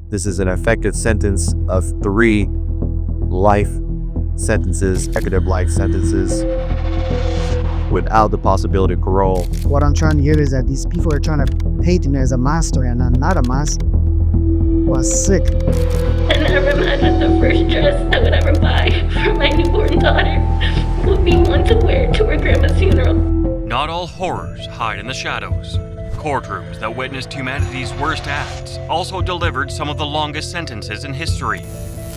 This is an effective sentence of 3 life sentences, consecutive life sentences, without the possibility of parole. What I'm trying to get is that these people are trying to paint him as a monster, and I'm not a monster. Was sick. I never imagined the first dress I would ever buy for my newborn daughter would be one to wear to her grandma's funeral. Not all horrors hide in the shadows. Courtrooms that witnessed humanity's worst acts also delivered some of the longest sentences in history.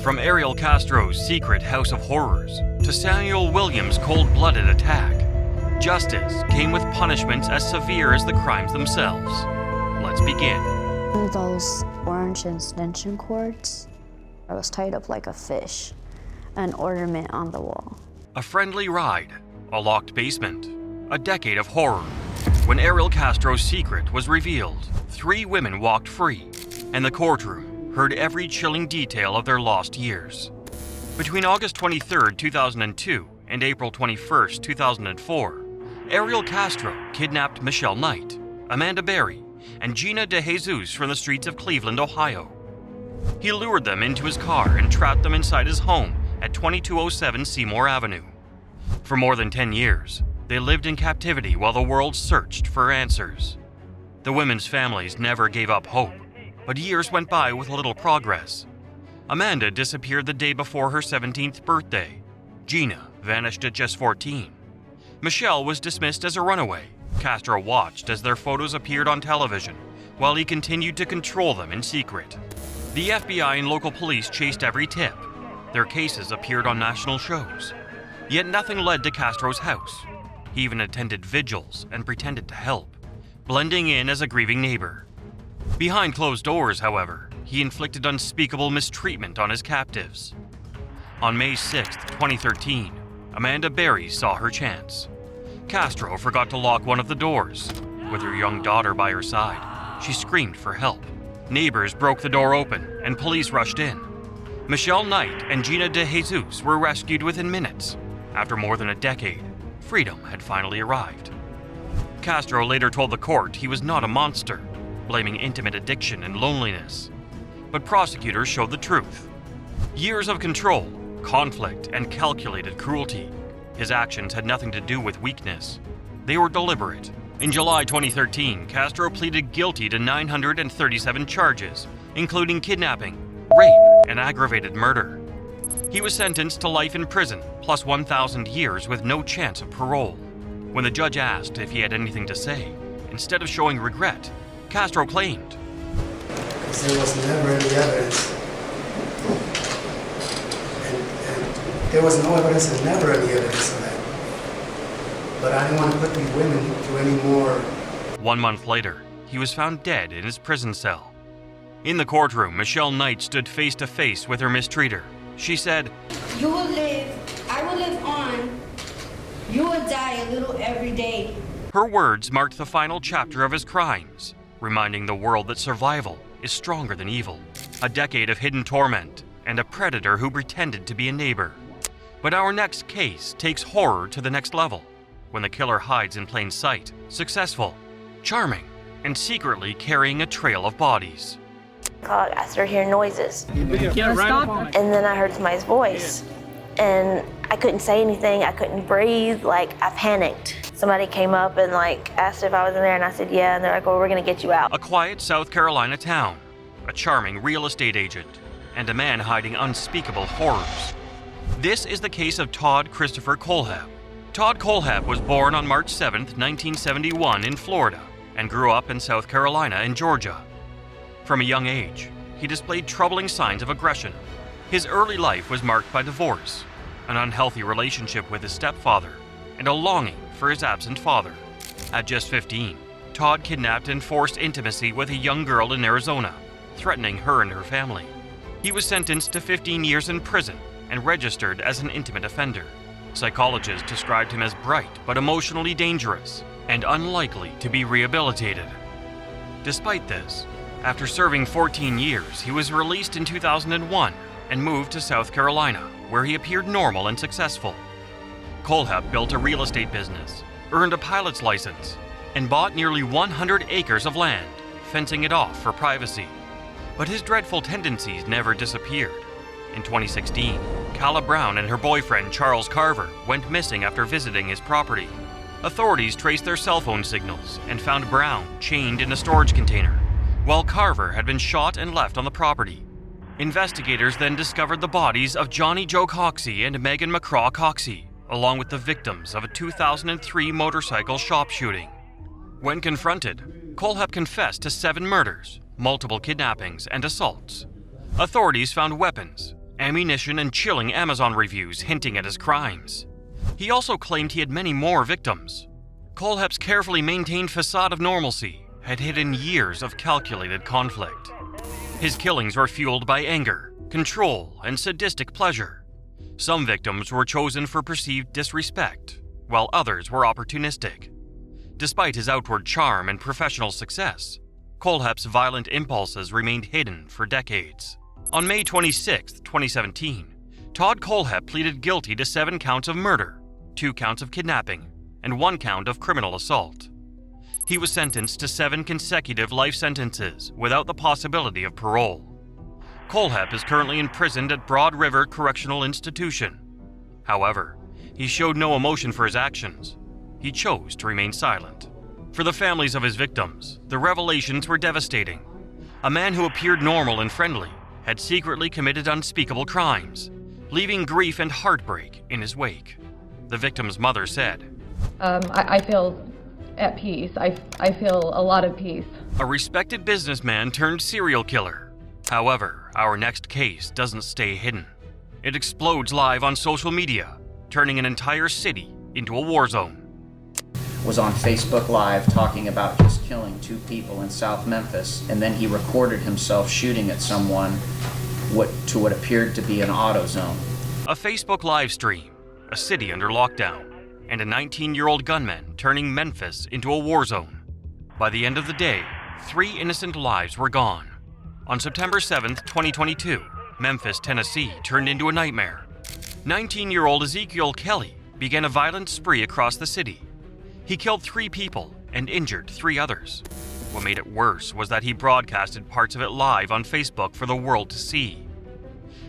From Ariel Castro's secret house of horrors to Samuel Williams' cold-blooded attack, justice came with punishments as severe as the crimes themselves. Let's begin. Those orange extension cords, I was tied up like a fish, an ornament on the wall. A friendly ride, a locked basement, a decade of horror. When Ariel Castro's secret was revealed, 3 women walked free, and the courtroom heard every chilling detail of their lost years. Between August 23, 2002 and April 21, 2004, Ariel Castro kidnapped Michelle Knight, Amanda Berry, and Gina DeJesus from the streets of Cleveland, Ohio. He lured them into his car and trapped them inside his home at 2207 Seymour Avenue. For more than 10 years, they lived in captivity while the world searched for answers. The women's families never gave up hope, but years went by with little progress. Amanda disappeared the day before her 17th birthday. Gina vanished at just 14. Michelle was dismissed as a runaway. Castro watched as their photos appeared on television, while he continued to control them in secret. The FBI and local police chased every tip. Their cases appeared on national shows. Yet nothing led to Castro's house. He even attended vigils and pretended to help, blending in as a grieving neighbor. Behind closed doors, however, he inflicted unspeakable mistreatment on his captives. On May 6, 2013, Amanda Berry saw her chance. Castro forgot to lock one of the doors. With her young daughter by her side, she screamed for help. Neighbors broke the door open and police rushed in. Michelle Knight and Gina DeJesus were rescued within minutes. After more than a decade, freedom had finally arrived. Castro later told the court he was not a monster, blaming intimate addiction and loneliness. But prosecutors showed the truth. Years of control, conflict, and calculated cruelty. His actions had nothing to do with weakness. They were deliberate. In July 2013, Castro pleaded guilty to 937 charges, including kidnapping, rape, and aggravated murder. He was sentenced to life in prison, plus 1,000 years with no chance of parole. When the judge asked if he had anything to say, instead of showing regret, Castro claimed, "Because there was never any evidence. And there was no evidence and never any evidence of that. But I didn't want to put these women through any more." 1 month later, he was found dead in his prison cell. In the courtroom, Michelle Knight stood face to face with her mistreater. She said, "You will live, I will live on. You will die a little every day." Her words marked the final chapter of his crimes, reminding the world that survival is stronger than evil. A decade of hidden torment and a predator who pretended to be a neighbor. But our next case takes horror to the next level, when the killer hides in plain sight, successful, charming, and secretly carrying a trail of bodies. I started hearing noises, and then I heard somebody's voice, and I couldn't say anything. I couldn't breathe. I panicked. Somebody came up and asked if I was in there, and I said yeah, and they're like, "Well, we're gonna get you out." A quiet South Carolina town, a charming real estate agent, and a man hiding unspeakable horrors. This is the case of Todd Christopher Kohlhepp. Todd Kohlhepp was born on March 7, 1971 in Florida and grew up in South Carolina and Georgia. From a young age, he displayed troubling signs of aggression. His early life was marked by divorce, an unhealthy relationship with his stepfather, and a longing for his absent father. At just 15, Todd kidnapped and forced intimacy with a young girl in Arizona, threatening her and her family. He was sentenced to 15 years in prison and registered as an intimate offender. Psychologists described him as bright but emotionally dangerous and unlikely to be rehabilitated. Despite this, after serving 14 years, he was released in 2001 and moved to South Carolina, where he appeared normal and successful. Kohlhepp built a real estate business, earned a pilot's license, and bought nearly 100 acres of land, fencing it off for privacy. But his dreadful tendencies never disappeared. In 2016, Calla Brown and her boyfriend Charles Carver went missing after visiting his property. Authorities traced their cell phone signals and found Brown chained in a storage container, while Carver had been shot and left on the property. Investigators then discovered the bodies of Johnny Joe Coxey and Megan McCraw Coxey, along with the victims of a 2003 motorcycle shop shooting. When confronted, Kohlhepp confessed to 7 murders, multiple kidnappings, and assaults. Authorities found weapons, ammunition, and chilling Amazon reviews hinting at his crimes. He also claimed he had many more victims. Kohlhepp's carefully maintained facade of normalcy had hidden years of calculated conflict. His killings were fueled by anger, control, and sadistic pleasure. Some victims were chosen for perceived disrespect, while others were opportunistic. Despite his outward charm and professional success, Kohlhepp's violent impulses remained hidden for decades. On May 26, 2017, Todd Kohlhepp pleaded guilty to 7 counts of murder, 2 counts of kidnapping, and 1 count of criminal assault. He was sentenced to 7 consecutive life sentences without the possibility of parole. Kohlhepp is currently imprisoned at Broad River Correctional Institution. However, he showed no emotion for his actions. He chose to remain silent. For the families of his victims, the revelations were devastating. A man who appeared normal and friendly had secretly committed unspeakable crimes, leaving grief and heartbreak in his wake. The victim's mother said, I feel at peace. I feel a lot of peace. A respected businessman turned serial killer. However, our next case doesn't stay hidden. It explodes live on social media, turning an entire city into a war zone. Was on Facebook Live talking about just killing 2 people in South Memphis, and then he recorded himself shooting at someone to what appeared to be an AutoZone. A Facebook live stream, a city under lockdown, and a 19-year-old gunman turning Memphis into a war zone. By the end of the day, 3 innocent lives were gone. On September 7th, 2022, Memphis, Tennessee turned into a nightmare. 19-year-old Ezekiel Kelly began a violent spree across the city. He killed 3 people and injured 3 others. What made it worse was that he broadcasted parts of it live on Facebook for the world to see.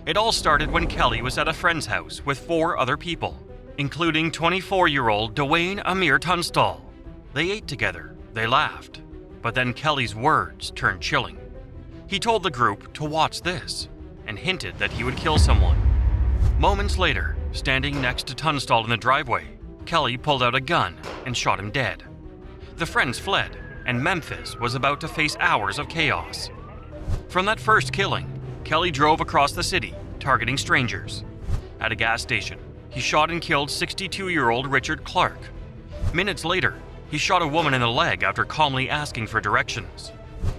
It all started when Kelly was at a friend's house with 4 other people, including 24-year-old Dwayne Amir Tunstall. They ate together, they laughed, but then Kelly's words turned chilling. He told the group to watch this and hinted that he would kill someone. Moments later, standing next to Tunstall in the driveway, Kelly pulled out a gun and shot him dead. The friends fled, and Memphis was about to face hours of chaos. From that first killing, Kelly drove across the city, targeting strangers. At a gas station, he shot and killed 62-year-old Richard Clark. Minutes later, he shot a woman in the leg after calmly asking for directions.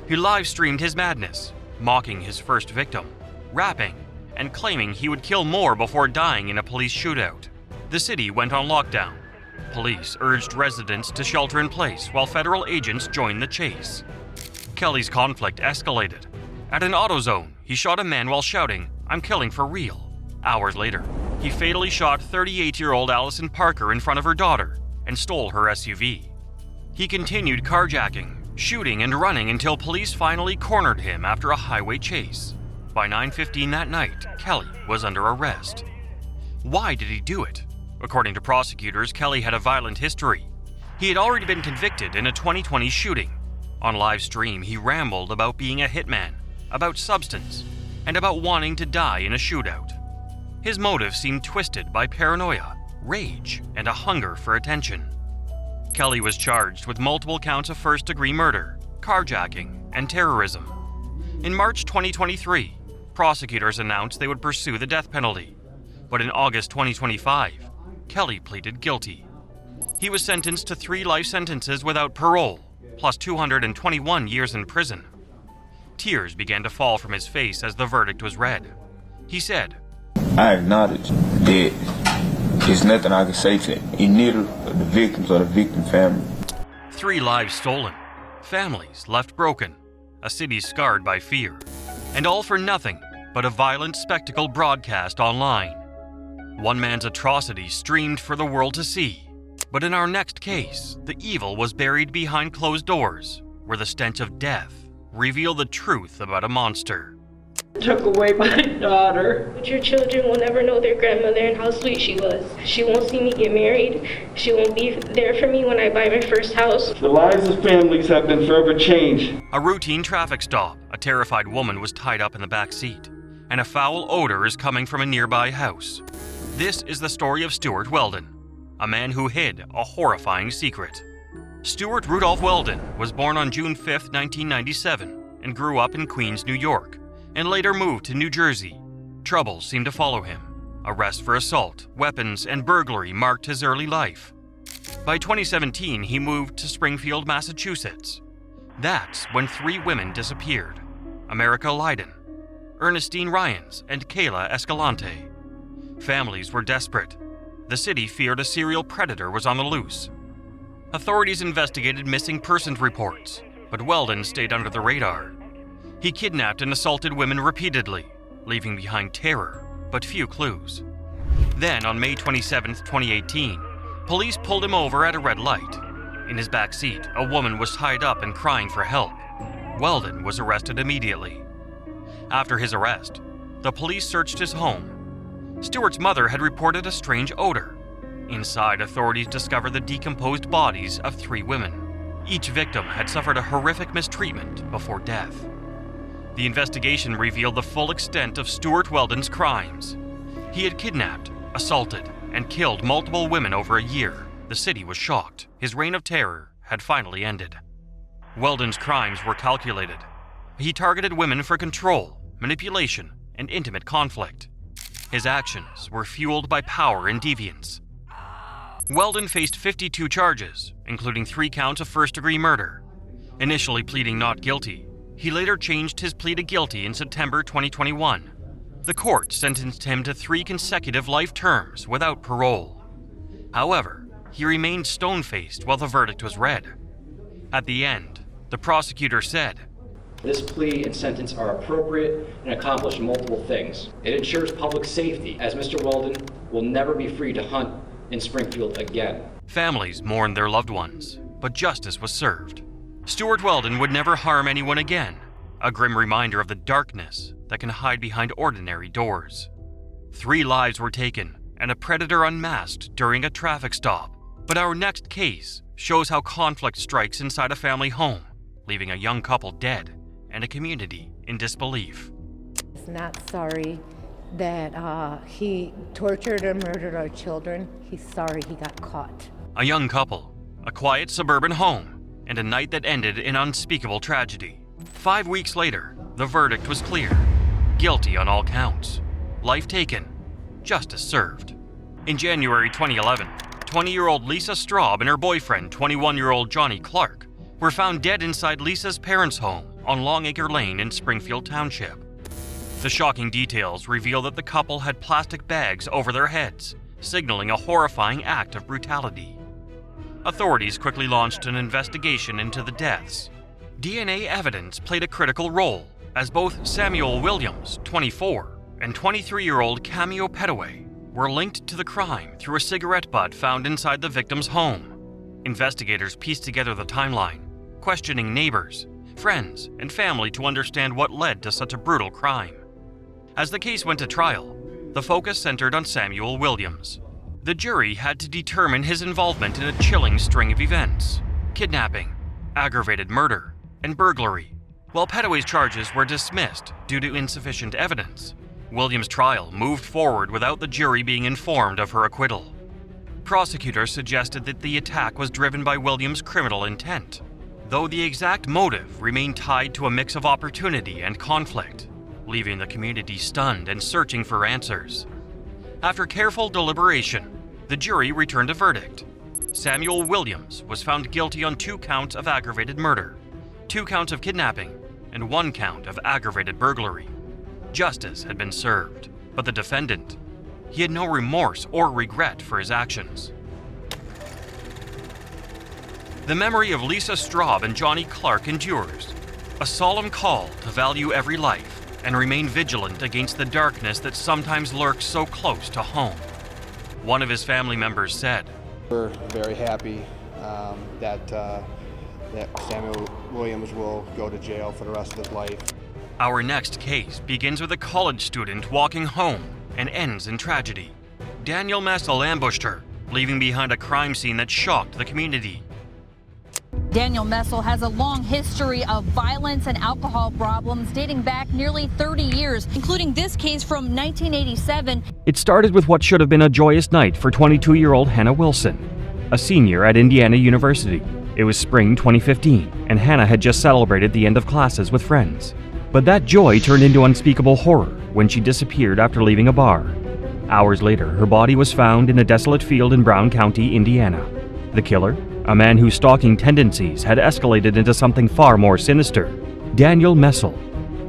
He live-streamed his madness, mocking his first victim, rapping, and claiming he would kill more before dying in a police shootout. The city went on lockdown. Police urged residents to shelter in place while federal agents joined the chase. Kelly's conflict escalated. At an AutoZone, he shot a man while shouting, "I'm killing for real." Hours later, he fatally shot 38-year-old Allison Parker in front of her daughter and stole her SUV. He continued carjacking, shooting, and running until police finally cornered him after a highway chase. By 9:15 that night, Kelly was under arrest. Why did he do it? According to prosecutors, Kelly had a violent history. He had already been convicted in a 2020 shooting. On live stream, he rambled about being a hitman, about substance, and about wanting to die in a shootout. His motive seemed twisted by paranoia, rage, and a hunger for attention. Kelly was charged with multiple counts of first-degree murder, carjacking, and terrorism. In March 2023, prosecutors announced they would pursue the death penalty. But in August 2025, Kelly pleaded guilty. He was sentenced to 3 life sentences without parole, plus 221 years in prison. Tears began to fall from his face as the verdict was read. He said, "I acknowledge that there's nothing I can say to neither of the victims or the victim family." 3 lives stolen, families left broken, a city scarred by fear, and all for nothing but a violent spectacle broadcast online. One man's atrocity streamed for the world to see. But in our next case, the evil was buried behind closed doors, where the stench of death reveal the truth about a monster. Took away my daughter. But your children will never know their grandmother and how sweet she was. She won't see me get married. She won't be there for me when I buy my first house. The lives of families have been forever changed. A routine traffic stop. A terrified woman was tied up in the back seat, and a foul odor is coming from a nearby house. This is the story of Stuart Weldon, a man who hid a horrifying secret. Stuart Rudolph Weldon was born on June 5, 1997, and grew up in Queens, New York, and later moved to New Jersey. Troubles seemed to follow him. Arrests for assault, weapons, and burglary marked his early life. By 2017, he moved to Springfield, Massachusetts. That's when 3 women disappeared: America Leiden, Ernestine Ryans, and Kayla Escalante. Families were desperate. The city feared a serial predator was on the loose. Authorities investigated missing persons reports, but Weldon stayed under the radar. He kidnapped and assaulted women repeatedly, leaving behind terror, but few clues. Then, on May 27, 2018, police pulled him over at a red light. In his back seat, a woman was tied up and crying for help. Weldon was arrested immediately. After his arrest, the police searched his home. Stuart's mother had reported a strange odor. Inside, authorities discovered the decomposed bodies of 3 women. Each victim had suffered a horrific mistreatment before death. The investigation revealed the full extent of Stuart Weldon's crimes. He had kidnapped, assaulted, and killed multiple women over a year. The city was shocked. His reign of terror had finally ended. Weldon's crimes were calculated. He targeted women for control, manipulation, and intimate conflict. His actions were fueled by power and deviance. Weldon faced 52 charges, including 3 counts of first-degree murder. Initially pleading not guilty, he later changed his plea to guilty in September 2021. The court sentenced him to 3 consecutive life terms without parole. However, he remained stone-faced while the verdict was read. At the end, the prosecutor said, "This plea and sentence are appropriate and accomplish multiple things. It ensures public safety, as Mr. Weldon will never be free to hunt in Springfield again." Families mourned their loved ones, but justice was served. Stuart Weldon would never harm anyone again, a grim reminder of the darkness that can hide behind ordinary doors. 3 lives were taken and a predator unmasked during a traffic stop. But our next case shows how conflict strikes inside a family home, leaving a young couple dead and a community in disbelief. He's not sorry that he tortured or murdered our children. He's sorry he got caught. A young couple, a quiet suburban home, and a night that ended in unspeakable tragedy. 5 weeks later, the verdict was clear. Guilty on all counts. Life taken. Justice served. In January 2011, 20-year-old Lisa Straub and her boyfriend, 21-year-old Johnny Clark, were found dead inside Lisa's parents' home on Longacre Lane in Springfield Township. The shocking details reveal that the couple had plastic bags over their heads, signaling a horrifying act of brutality. Authorities quickly launched an investigation into the deaths. DNA evidence played a critical role, as both Samuel Williams, 24, and 23-year-old Cameo Petaway were linked to the crime through a cigarette butt found inside the victim's home. Investigators pieced together the timeline, questioning neighbors, friends, and family to understand what led to such a brutal crime. As the case went to trial, the focus centered on Samuel Williams. The jury had to determine his involvement in a chilling string of events: kidnapping, aggravated murder, and burglary. While Petaway's charges were dismissed due to insufficient evidence, Williams' trial moved forward without the jury being informed of her acquittal. Prosecutors suggested that the attack was driven by Williams' criminal intent, though the exact motive remained tied to a mix of opportunity and conflict, leaving the community stunned and searching for answers. After careful deliberation, the jury returned a verdict. Samuel Williams was found guilty on 2 counts of aggravated murder, 2 counts of kidnapping, and 1 count of aggravated burglary. Justice had been served, but the defendant, he had no remorse or regret for his actions. The memory of Lisa Straub and Johnny Clark endures, a solemn call to value every life and remain vigilant against the darkness that sometimes lurks so close to home. One of his family members said, "We're very happy that Samuel Williams will go to jail for the rest of his life. Our next case begins with a college student walking home and ends in tragedy. Daniel Messel ambushed her, leaving behind a crime scene that shocked the community. Daniel Messel has a long history of violence and alcohol problems dating back nearly 30 years, including this case from 1987. It started with what should have been a joyous night for 22-year-old Hannah Wilson, a senior at Indiana University. It was spring 2015, and Hannah had just celebrated the end of classes with friends. But that joy turned into unspeakable horror when she disappeared after leaving a bar. Hours later, her body was found in a desolate field in Brown County, Indiana. The killer? A man whose stalking tendencies had escalated into something far more sinister. Daniel Messel.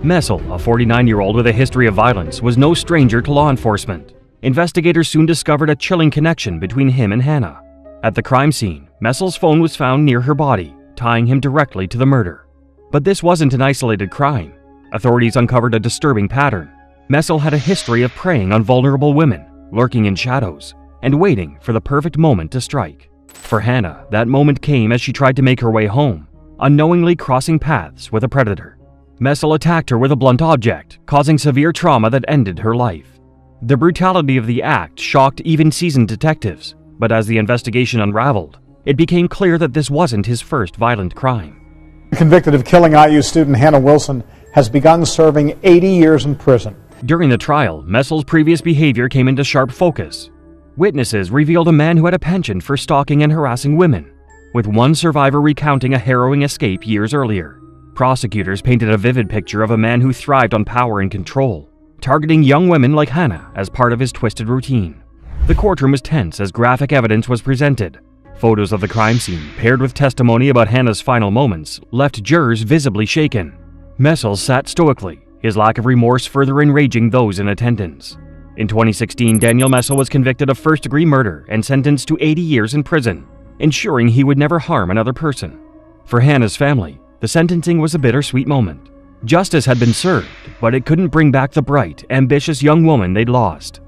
Messel, a 49-year-old with a history of violence, was no stranger to law enforcement. Investigators soon discovered a chilling connection between him and Hannah. At the crime scene, Messel's phone was found near her body, tying him directly to the murder. But this wasn't an isolated crime. Authorities uncovered a disturbing pattern. Messel had a history of preying on vulnerable women, lurking in shadows, and waiting for the perfect moment to strike. For Hannah, that moment came as she tried to make her way home, unknowingly crossing paths with a predator. Messel attacked her with a blunt object, causing severe trauma that ended her life. The brutality of the act shocked even seasoned detectives, but as the investigation unraveled, it became clear that this wasn't his first violent crime. Convicted of killing IU student Hannah Wilson has begun serving 80 years in prison. During the trial, Messel's previous behavior came into sharp focus. Witnesses revealed a man who had a penchant for stalking and harassing women, with one survivor recounting a harrowing escape years earlier. Prosecutors painted a vivid picture of a man who thrived on power and control, targeting young women like Hannah as part of his twisted routine. The courtroom was tense as graphic evidence was presented. Photos of the crime scene, paired with testimony about Hannah's final moments, left jurors visibly shaken. Messel sat stoically, his lack of remorse further enraging those in attendance. In 2016, Daniel Messel was convicted of first-degree murder and sentenced to 80 years in prison, ensuring he would never harm another person. For Hannah's family, the sentencing was a bittersweet moment. Justice had been served, but it couldn't bring back the bright, ambitious young woman they'd lost.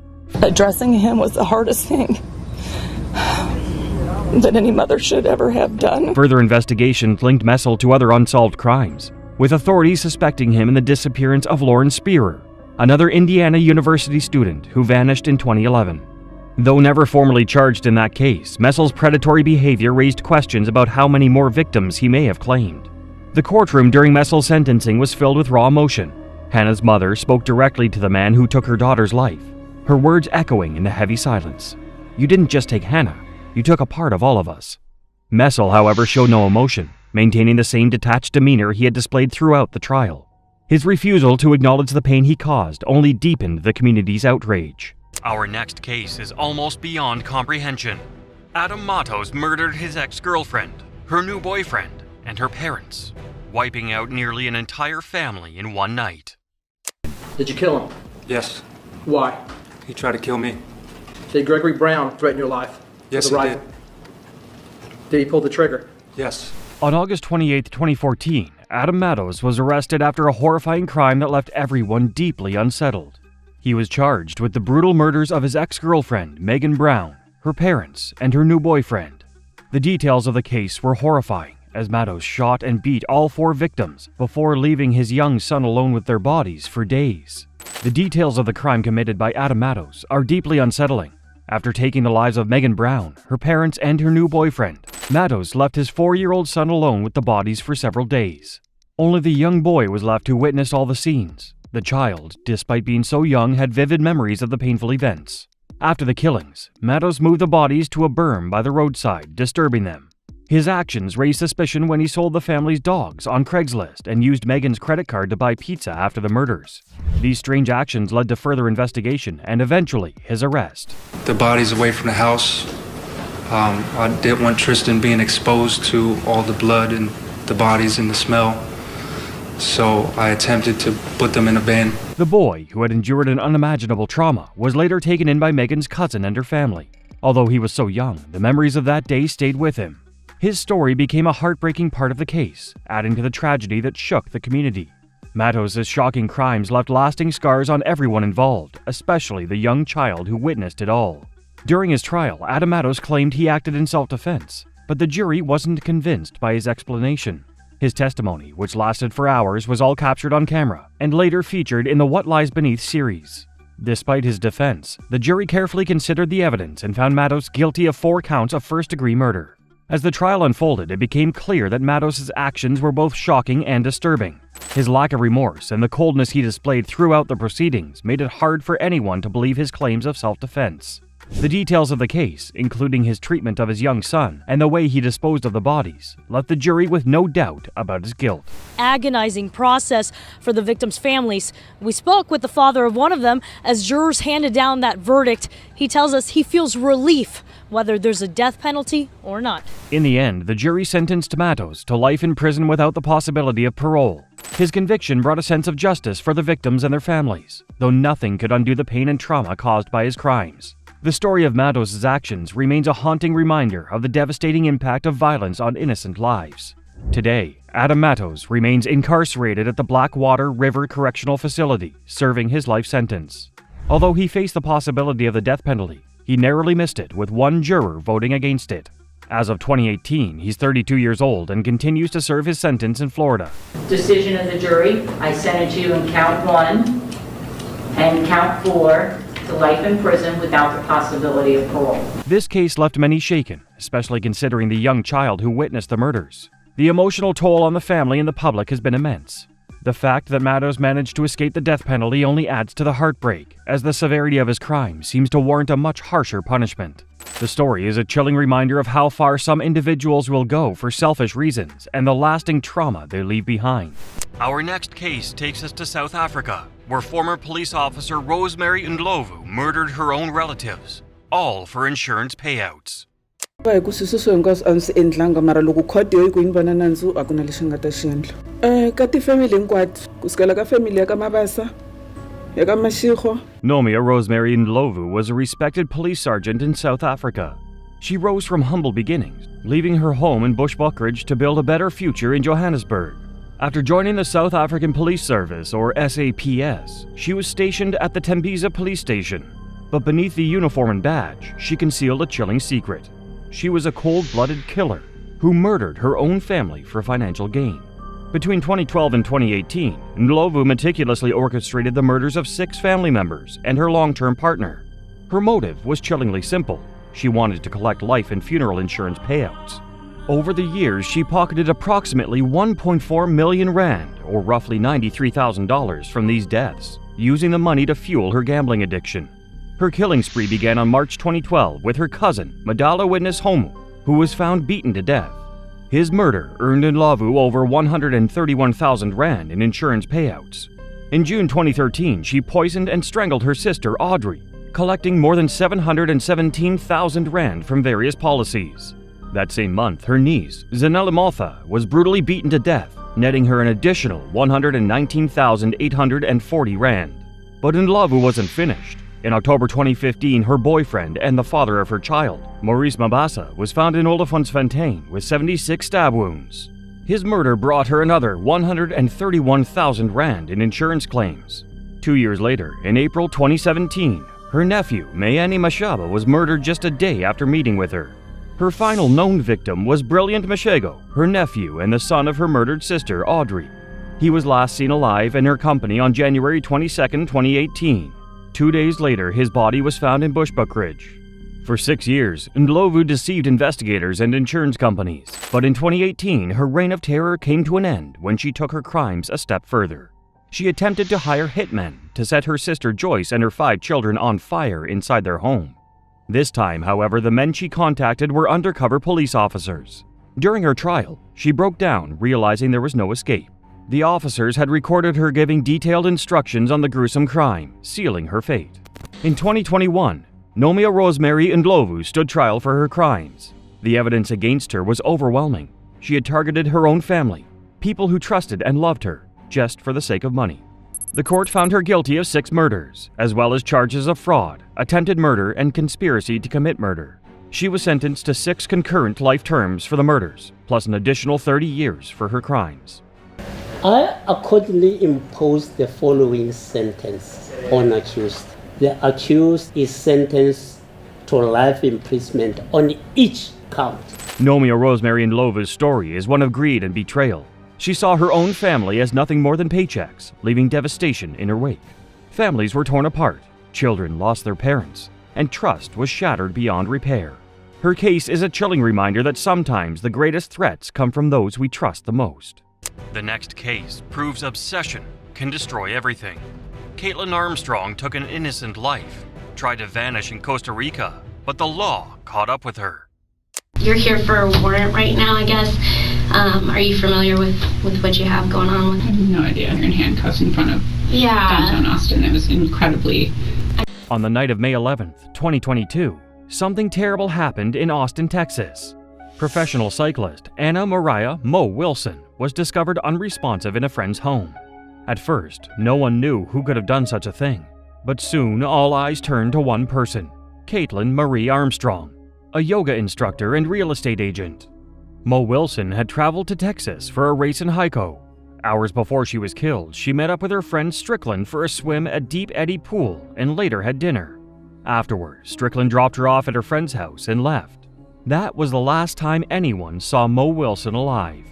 Addressing him was the hardest thing that any mother should ever have done. Further investigations linked Messel to other unsolved crimes, with authorities suspecting him in the disappearance of Lauren Spearer, another Indiana University student who vanished in 2011. Though never formally charged in that case, Messel's predatory behavior raised questions about how many more victims he may have claimed. The courtroom during Messel's sentencing was filled with raw emotion. Hannah's mother spoke directly to the man who took her daughter's life, her words echoing in the heavy silence. "You didn't just take Hannah, you took a part of all of us." Messel, however, showed no emotion, maintaining the same detached demeanor he had displayed throughout the trial. His refusal to acknowledge the pain he caused only deepened the community's outrage. Our next case is almost beyond comprehension. Adam Matos murdered his ex-girlfriend, her new boyfriend, and her parents, wiping out nearly an entire family in one night. Did you kill him? Yes. Why? He tried to kill me. Did Gregory Brown threaten your life? Yes, he did. Did he pull the trigger? Yes. On August 28, 2014, Adam Matos was arrested after a horrifying crime that left everyone deeply unsettled. He was charged with the brutal murders of his ex-girlfriend, Megan Brown, her parents, and her new boyfriend. The details of the case were horrifying, as Matos shot and beat all 4 victims before leaving his young son alone with their bodies for days. The details of the crime committed by Adam Matos are deeply unsettling. After taking the lives of Megan Brown, her parents, and her new boyfriend, Matos left his 4-year-old son alone with the bodies for several days. Only the young boy was left to witness all the scenes. The child, despite being so young, had vivid memories of the painful events. After the killings, Matos moved the bodies to a berm by the roadside, disturbing them. His actions raised suspicion when he sold the family's dogs on Craigslist and used Megan's credit card to buy pizza after the murders. These strange actions led to further investigation and eventually his arrest. The body's away from the house. I didn't want Tristan being exposed to all the blood and the bodies and the smell, so I attempted to put them in a bin. The boy, who had endured an unimaginable trauma, was later taken in by Megan's cousin and her family. Although he was so young, the memories of that day stayed with him. His story became a heartbreaking part of the case, adding to the tragedy that shook the community. Matos' shocking crimes left lasting scars on everyone involved, especially the young child who witnessed it all. During his trial, Adam Matos claimed he acted in self-defense, but the jury wasn't convinced by his explanation. His testimony, which lasted for hours, was all captured on camera and later featured in the What Lies Beneath series. Despite his defense, the jury carefully considered the evidence and found Matos guilty of 4 counts of first-degree murder. As the trial unfolded, it became clear that Matos' actions were both shocking and disturbing. His lack of remorse and the coldness he displayed throughout the proceedings made it hard for anyone to believe his claims of self-defense. The details of the case, including his treatment of his young son and the way he disposed of the bodies, left the jury with no doubt about his guilt. Agonizing process for the victims' families. We spoke with the father of one of them as jurors handed down that verdict. He tells us he feels relief whether there's a death penalty or not. In the end, the jury sentenced Matos to life in prison without the possibility of parole. His conviction brought a sense of justice for the victims and their families, though nothing could undo the pain and trauma caused by his crimes. The story of Matos' actions remains a haunting reminder of the devastating impact of violence on innocent lives. Today, Adam Matos remains incarcerated at the Blackwater River Correctional Facility, serving his life sentence. Although he faced the possibility of the death penalty, he narrowly missed it, with 1 juror voting against it. As of 2018, he's 32 years old and continues to serve his sentence in Florida. Decision of the jury, I sentence you in count 1 and count 4 to life in prison without the possibility of parole. This case left many shaken, especially considering the young child who witnessed the murders. The emotional toll on the family and the public has been immense. The fact that Matos managed to escape the death penalty only adds to the heartbreak, as the severity of his crime seems to warrant a much harsher punishment. The story is a chilling reminder of how far some individuals will go for selfish reasons and the lasting trauma they leave behind. Our next case takes us to South Africa, where former police officer Rosemary Ndlovu murdered her own relatives, all for insurance payouts. Nomia Rosemary Ndlovu was a respected police sergeant in South Africa. She rose from humble beginnings, leaving her home in Bushbuckridge to build a better future in Johannesburg. After joining the South African Police Service, or SAPS, she was stationed at the Tembisa police station. But beneath the uniform and badge, she concealed a chilling secret. She was a cold-blooded killer who murdered her own family for financial gain. Between 2012 and 2018, Ndlovu meticulously orchestrated the murders of 6 family members and her long-term partner. Her motive was chillingly simple. She wanted to collect life and funeral insurance payouts. Over the years, she pocketed approximately 1.4 million rand, or roughly $93,000, from these deaths, using the money to fuel her gambling addiction. Her killing spree began on March 2012 with her cousin, Madala Witness Homu, who was found beaten to death. His murder earned Ndlovu over 131,000 rand in insurance payouts. In June 2013, she poisoned and strangled her sister, Audrey, collecting more than 717,000 rand from various policies. That same month, her niece, Zanella Motha, was brutally beaten to death, netting her an additional 119,840 rand. But Ndlovu wasn't finished. In October 2015, her boyfriend and the father of her child, Maurice Mabasa, was found in Olifantsfontein with 76 stab wounds. His murder brought her another 131,000 rand in insurance claims. 2 years later, in April 2017, her nephew, Mayeni Mashaba, was murdered just a day after meeting with her. Her final known victim was Brilliant Mashego, her nephew and the son of her murdered sister, Audrey. He was last seen alive in her company on January 22, 2018. 2 days later, his body was found in Bushbuckridge. For 6 years, Ndlovu deceived investigators and insurance companies, but in 2018, her reign of terror came to an end when she took her crimes a step further. She attempted to hire hitmen to set her sister Joyce and her 5 children on fire inside their home. This time, however, the men she contacted were undercover police officers. During her trial, she broke down, realizing there was no escape. The officers had recorded her giving detailed instructions on the gruesome crime, sealing her fate. In 2021, Nomia Rosemary Ndlovu stood trial for her crimes. The evidence against her was overwhelming. She had targeted her own family, people who trusted and loved her, just for the sake of money. The court found her guilty of 6 murders, as well as charges of fraud, attempted murder, and conspiracy to commit murder. She was sentenced to 6 concurrent life terms for the murders, plus an additional 30 years for her crimes. I accordingly impose the following sentence on accused. The accused is sentenced to life imprisonment on each count. Nomia Rosemary Ndlovu's story is one of greed and betrayal. She saw her own family as nothing more than paychecks, leaving devastation in her wake. Families were torn apart, children lost their parents, and trust was shattered beyond repair. Her case is a chilling reminder that sometimes the greatest threats come from those we trust the most. The next case proves obsession can destroy everything. Caitlin Armstrong took an innocent life, tried to vanish in Costa Rica, but the law caught up with her. You're here for a warrant right now, I guess. Are you familiar with what you have going on? I have no idea. You're in handcuffs in front of downtown Austin. It was incredibly... On the night of May 11th, 2022, something terrible happened in Austin, Texas. Professional cyclist Anna Mariah Mo Wilson was discovered unresponsive in a friend's home. At first, no one knew who could have done such a thing, but soon all eyes turned to one person, Caitlin Marie Armstrong, a yoga instructor and real estate agent. Mo Wilson had traveled to Texas for a race in Hico. Hours before she was killed, she met up with her friend Strickland for a swim at Deep Eddy Pool and later had dinner. Afterward, Strickland dropped her off at her friend's house and left. That was the last time anyone saw Mo Wilson alive.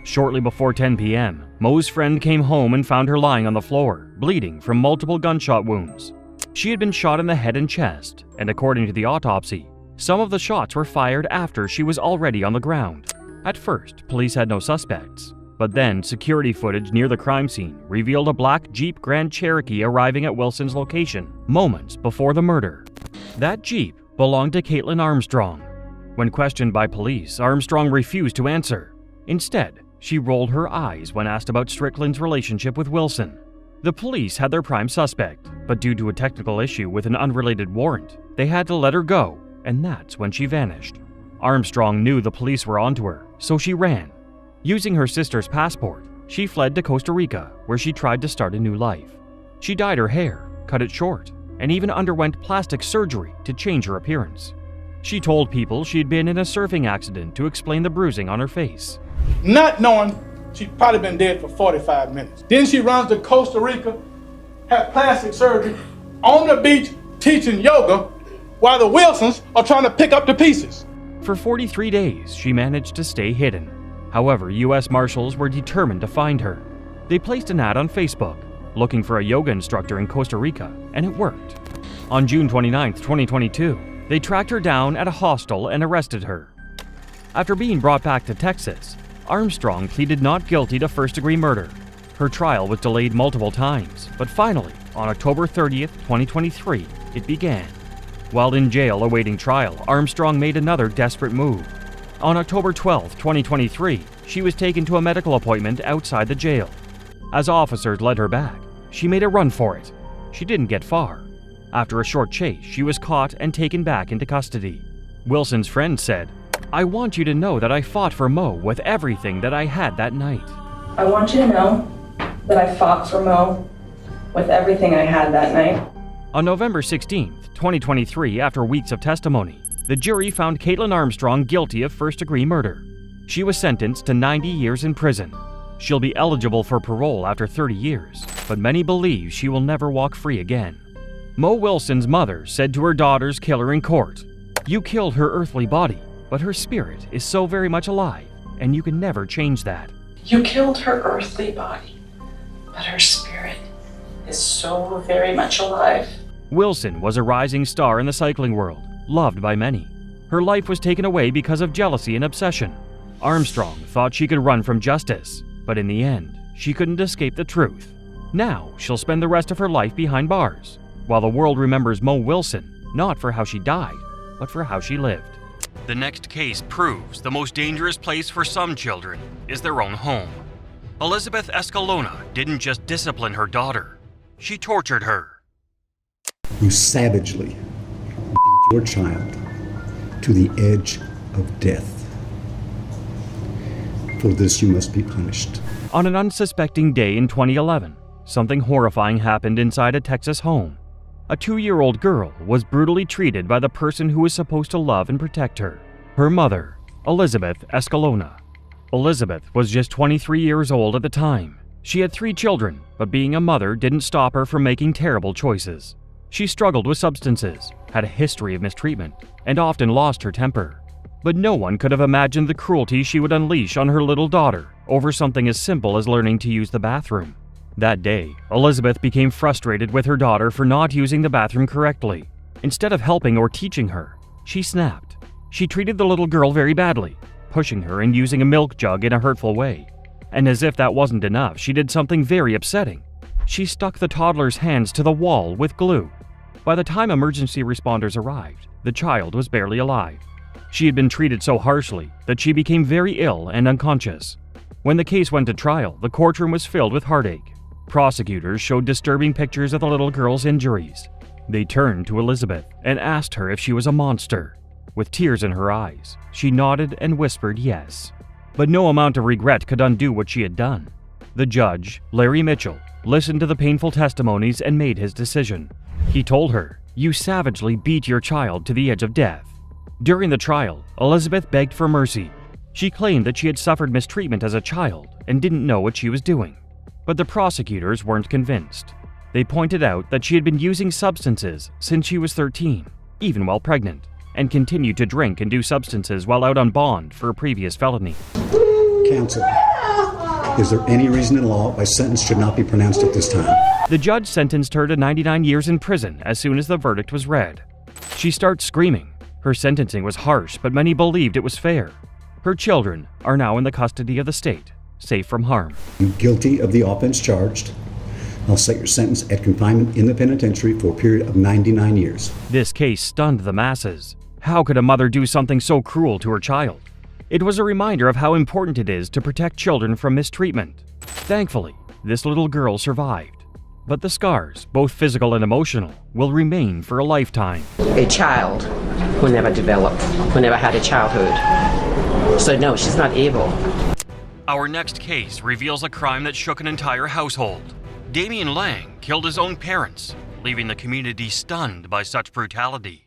Shortly before 10 p.m., Mo's friend came home and found her lying on the floor, bleeding from multiple gunshot wounds. She had been shot in the head and chest, and according to the autopsy, some of the shots were fired after she was already on the ground. At first, police had no suspects, but then security footage near the crime scene revealed a black Jeep Grand Cherokee arriving at Wilson's location moments before the murder. That Jeep belonged to Caitlin Armstrong. When questioned by police, Armstrong refused to answer. Instead, she rolled her eyes when asked about Strickland's relationship with Wilson. The police had their prime suspect, but due to a technical issue with an unrelated warrant, they had to let her go, and that's when she vanished. Armstrong knew the police were onto her, so she ran. Using her sister's passport, she fled to Costa Rica, where she tried to start a new life. She dyed her hair, cut it short, and even underwent plastic surgery to change her appearance. She told people she'd been in a surfing accident to explain the bruising on her face. Not knowing she'd probably been dead for 45 minutes. Then she runs to Costa Rica, had plastic surgery, on the beach teaching yoga, while the Wilsons are trying to pick up the pieces. For 43 days, she managed to stay hidden. However, U.S. Marshals were determined to find her. They placed an ad on Facebook, looking for a yoga instructor in Costa Rica, and it worked. On June 29, 2022, they tracked her down at a hostel and arrested her. After being brought back to Texas, Armstrong pleaded not guilty to first-degree murder. Her trial was delayed multiple times, but finally, on October 30th, 2023, it began. While in jail awaiting trial, Armstrong made another desperate move. On October 12, 2023, she was taken to a medical appointment outside the jail. As officers led her back, she made a run for it. She didn't get far. After a short chase, she was caught and taken back into custody. Wilson's friend said, "I want you to know that I fought for Mo with everything that I had that night." I want you to know that I fought for Mo with everything I had that night. On November 16, 2023, after weeks of testimony, the jury found Caitlin Armstrong guilty of first-degree murder. She was sentenced to 90 years in prison. She'll be eligible for parole after 30 years, but many believe she will never walk free again. Mo Wilson's mother said to her daughter's killer in court, "You killed her earthly body, but her spirit is so very much alive, and you can never change that." You killed her earthly body, but her spirit is so very much alive. Wilson was a rising star in the cycling world, loved by many. Her life was taken away because of jealousy and obsession. Armstrong thought she could run from justice, but in the end, she couldn't escape the truth. Now, she'll spend the rest of her life behind bars, while the world remembers Mo Wilson, not for how she died, but for how she lived. The next case proves the most dangerous place for some children is their own home. Elizabeth Escalona didn't just discipline her daughter, she tortured her. You savagely beat your child to the edge of death. For this you must be punished. On an unsuspecting day in 2011, something horrifying happened inside a Texas home. A 2-year-old girl was brutally treated by the person who was supposed to love and protect her, her mother, Elizabeth Escalona. Elizabeth was just 23 years old at the time. She had 3 children, but being a mother didn't stop her from making terrible choices. She struggled with substances, had a history of mistreatment, and often lost her temper. But no one could have imagined the cruelty she would unleash on her little daughter over something as simple as learning to use the bathroom. That day, Elizabeth became frustrated with her daughter for not using the bathroom correctly. Instead of helping or teaching her, she snapped. She treated the little girl very badly, pushing her and using a milk jug in a hurtful way. And as if that wasn't enough, she did something very upsetting. She stuck the toddler's hands to the wall with glue. By the time emergency responders arrived, the child was barely alive. She had been treated so harshly that she became very ill and unconscious. When the case went to trial, the courtroom was filled with heartache. Prosecutors showed disturbing pictures of the little girl's injuries. They turned to Elizabeth and asked her if she was a monster. With tears in her eyes, she nodded and whispered yes. But no amount of regret could undo what she had done. The judge, Larry Mitchell, listened to the painful testimonies and made his decision. He told her, "You savagely beat your child to the edge of death." During the trial, Elizabeth begged for mercy. She claimed that she had suffered mistreatment as a child and didn't know what she was doing. But the prosecutors weren't convinced. They pointed out that she had been using substances since she was 13, even while pregnant, and continued to drink and do substances while out on bond for a previous felony. Counsel, is there any reason in law why sentence should not be pronounced at this time? The judge sentenced her to 99 years in prison as soon as the verdict was read. She starts screaming. Her sentencing was harsh, but many believed it was fair. Her children are now in the custody of the state, safe from harm. You guilty of the offense charged. I'll set your sentence at confinement in the penitentiary for a period of 99 years. This case stunned the masses. How could a mother do something so cruel to her child? It was a reminder of how important it is to protect children from mistreatment. Thankfully, this little girl survived. But the scars, both physical and emotional, will remain for a lifetime. A child who never developed, who never had a childhood. So no, she's not able. Our next case reveals a crime that shook an entire household. Damian Lang killed his own parents, leaving the community stunned by such brutality.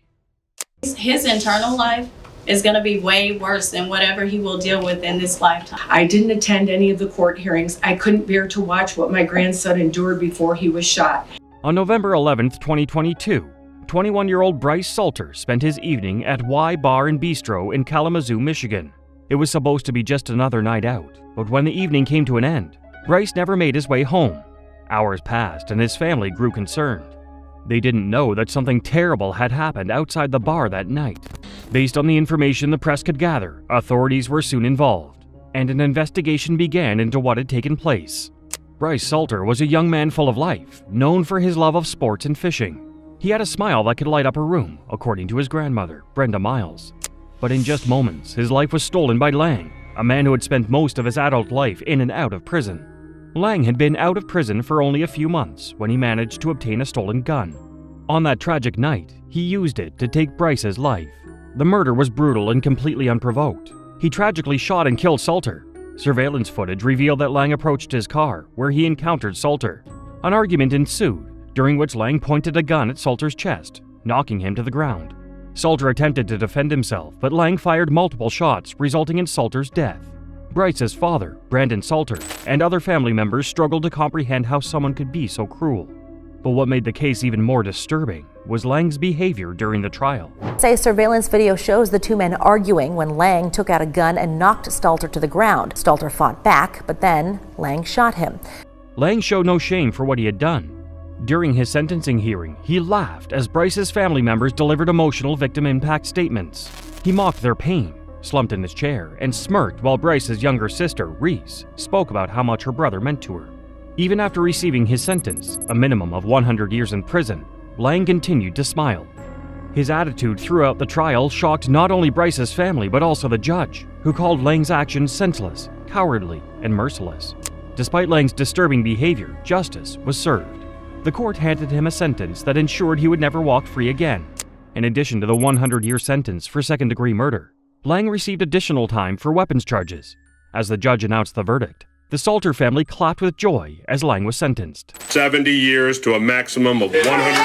His internal life is going to be way worse than whatever he will deal with in this lifetime. I didn't attend any of the court hearings. I couldn't bear to watch what my grandson endured before he was shot. On November 11th, 2022, 21-year-old Bryce Salter spent his evening at Y Bar and Bistro in Kalamazoo, Michigan. It was supposed to be just another night out, but when the evening came to an end, Bryce never made his way home. Hours passed and his family grew concerned. They didn't know that something terrible had happened outside the bar that night. Based on the information the press could gather, authorities were soon involved, and an investigation began into what had taken place. Bryce Salter was a young man full of life, known for his love of sports and fishing. He had a smile that could light up a room, according to his grandmother, Brenda Miles. But in just moments, his life was stolen by Lang, a man who had spent most of his adult life in and out of prison. Lang had been out of prison for only a few months when he managed to obtain a stolen gun. On that tragic night, he used it to take Bryce's life. The murder was brutal and completely unprovoked. He tragically shot and killed Salter. Surveillance footage revealed that Lang approached his car, where he encountered Salter. An argument ensued, during which Lang pointed a gun at Salter's chest, knocking him to the ground. Salter attempted to defend himself, but Lang fired multiple shots, resulting in Salter's death. Bryce's father, Brandon Salter, and other family members struggled to comprehend how someone could be so cruel. But what made the case even more disturbing was Lang's behavior during the trial. Say surveillance video shows the two men arguing when Lang took out a gun and knocked Salter to the ground. Salter fought back, but then Lang shot him. Lang showed no shame for what he had done. During his sentencing hearing, he laughed as Bryce's family members delivered emotional victim impact statements. He mocked their pain, slumped in his chair, and smirked while Bryce's younger sister, Reese, spoke about how much her brother meant to her. Even after receiving his sentence, a minimum of 100 years in prison, Lang continued to smile. His attitude throughout the trial shocked not only Bryce's family but also the judge, who called Lang's actions senseless, cowardly, and merciless. Despite Lang's disturbing behavior, justice was served. The court handed him a sentence that ensured he would never walk free again. In addition to the 100-year sentence for second-degree murder, Lang received additional time for weapons charges. As the judge announced the verdict, the Salter family clapped with joy as Lang was sentenced. 70 years to a maximum of 100 years.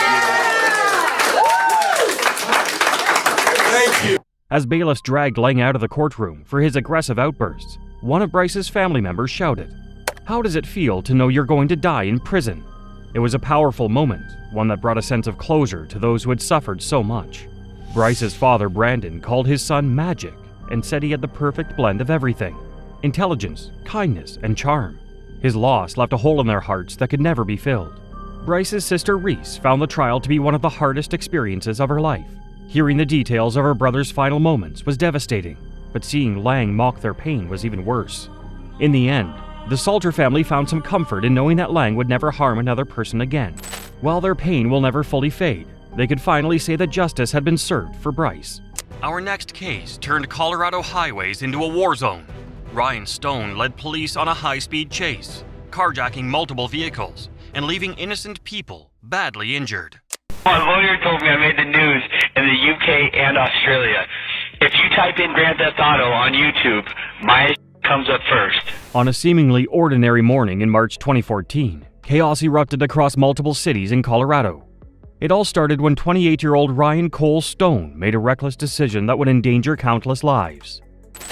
Thank you. As bailiffs dragged Lang out of the courtroom for his aggressive outbursts, one of Bryce's family members shouted, "How does it feel to know you're going to die in prison?" It was a powerful moment, one that brought a sense of closure to those who had suffered so much. Bryce's father, Brandon, called his son magic and said he had the perfect blend of everything. intelligence, kindness, and charm. His loss left a hole in their hearts that could never be filled. Bryce's sister Reese found the trial to be one of the hardest experiences of her life. Hearing the details of her brother's final moments was devastating, but seeing Lang mock their pain was even worse. In the end, the Salter family found some comfort in knowing that Lang would never harm another person again. While their pain will never fully fade, they could finally say that justice had been served for Bryce. Our next case turned Colorado highways into a war zone. Ryan Stone led police on a high-speed chase, carjacking multiple vehicles and leaving innocent people badly injured. My lawyer told me I made the news in the UK and Australia. If you type in Grand Theft Auto on YouTube, my comes up first. On a seemingly ordinary morning in March 2014, chaos erupted across multiple cities in Colorado. It all started when 28-year-old Ryan Cole Stone made a reckless decision that would endanger countless lives.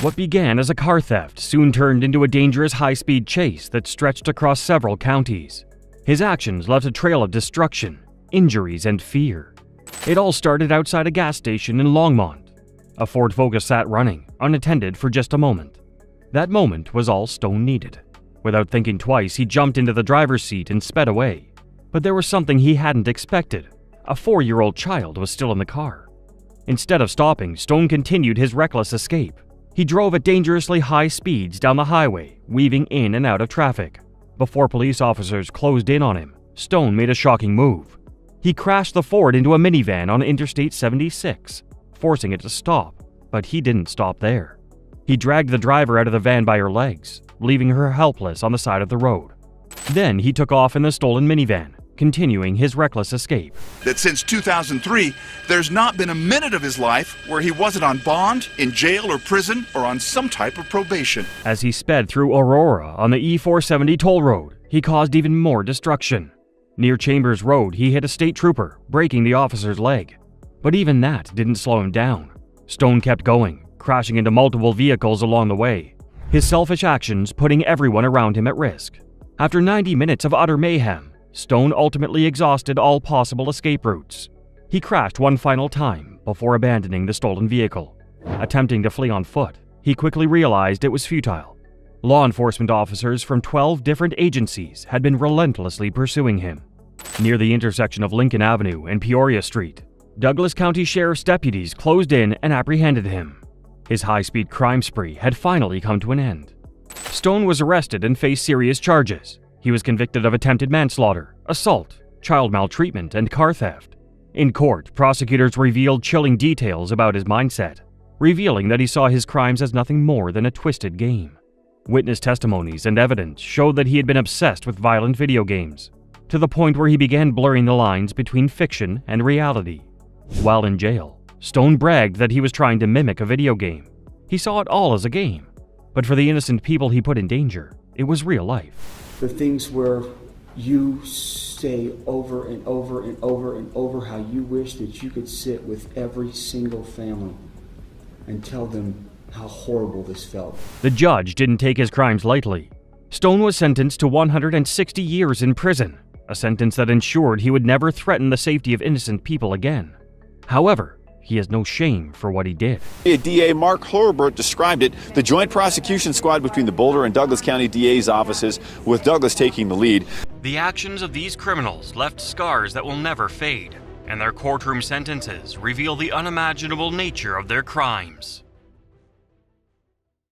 What began as a car theft soon turned into a dangerous high-speed chase that stretched across several counties. His actions left a trail of destruction, injuries, and fear. It all started outside a gas station in Longmont. A Ford Focus sat running, unattended, for just a moment. That moment was all Stone needed. Without thinking twice, he jumped into the driver's seat and sped away. But there was something he hadn't expected. A 4-year-old child was still in the car. Instead of stopping, Stone continued his reckless escape. He drove at dangerously high speeds down the highway, weaving in and out of traffic. Before police officers closed in on him, Stone made a shocking move. He crashed the Ford into a minivan on Interstate 76, forcing it to stop, but he didn't stop there. He dragged the driver out of the van by her legs, leaving her helpless on the side of the road. Then he took off in the stolen minivan, continuing his reckless escape. That since 2003, there's not been a minute of his life where he wasn't on bond, in jail or prison, or on some type of probation. As he sped through Aurora on the E470 toll road, he caused even more destruction. Near Chambers Road, he hit a state trooper, breaking the officer's leg. But even that didn't slow him down. Stone kept going, crashing into multiple vehicles along the way, his selfish actions putting everyone around him at risk. After 90 minutes of utter mayhem, Stone ultimately exhausted all possible escape routes. He crashed one final time before abandoning the stolen vehicle. Attempting to flee on foot, he quickly realized it was futile. Law enforcement officers from 12 different agencies had been relentlessly pursuing him. Near the intersection of Lincoln Avenue and Peoria Street, Douglas County Sheriff's deputies closed in and apprehended him. His high-speed crime spree had finally come to an end. Stone was arrested and faced serious charges. He was convicted of attempted manslaughter, assault, child maltreatment, and car theft. In court, prosecutors revealed chilling details about his mindset, revealing that he saw his crimes as nothing more than a twisted game. Witness testimonies and evidence showed that he had been obsessed with violent video games, to the point where he began blurring the lines between fiction and reality. While in jail, Stone bragged that he was trying to mimic a video game. He saw it all as a game, but for the innocent people he put in danger, it was real life. The things where you say over and over and over and over how you wish that you could sit with every single family and tell them how horrible this felt. The judge didn't take his crimes lightly. Stone was sentenced to 160 years in prison, a sentence that ensured he would never threaten the safety of innocent people again. However, he has no shame for what he did. DA Mark Horbert described it, the joint prosecution squad between the Boulder and Douglas County DA's offices, with Douglas taking the lead. The actions of these criminals left scars that will never fade, and their courtroom sentences reveal the unimaginable nature of their crimes.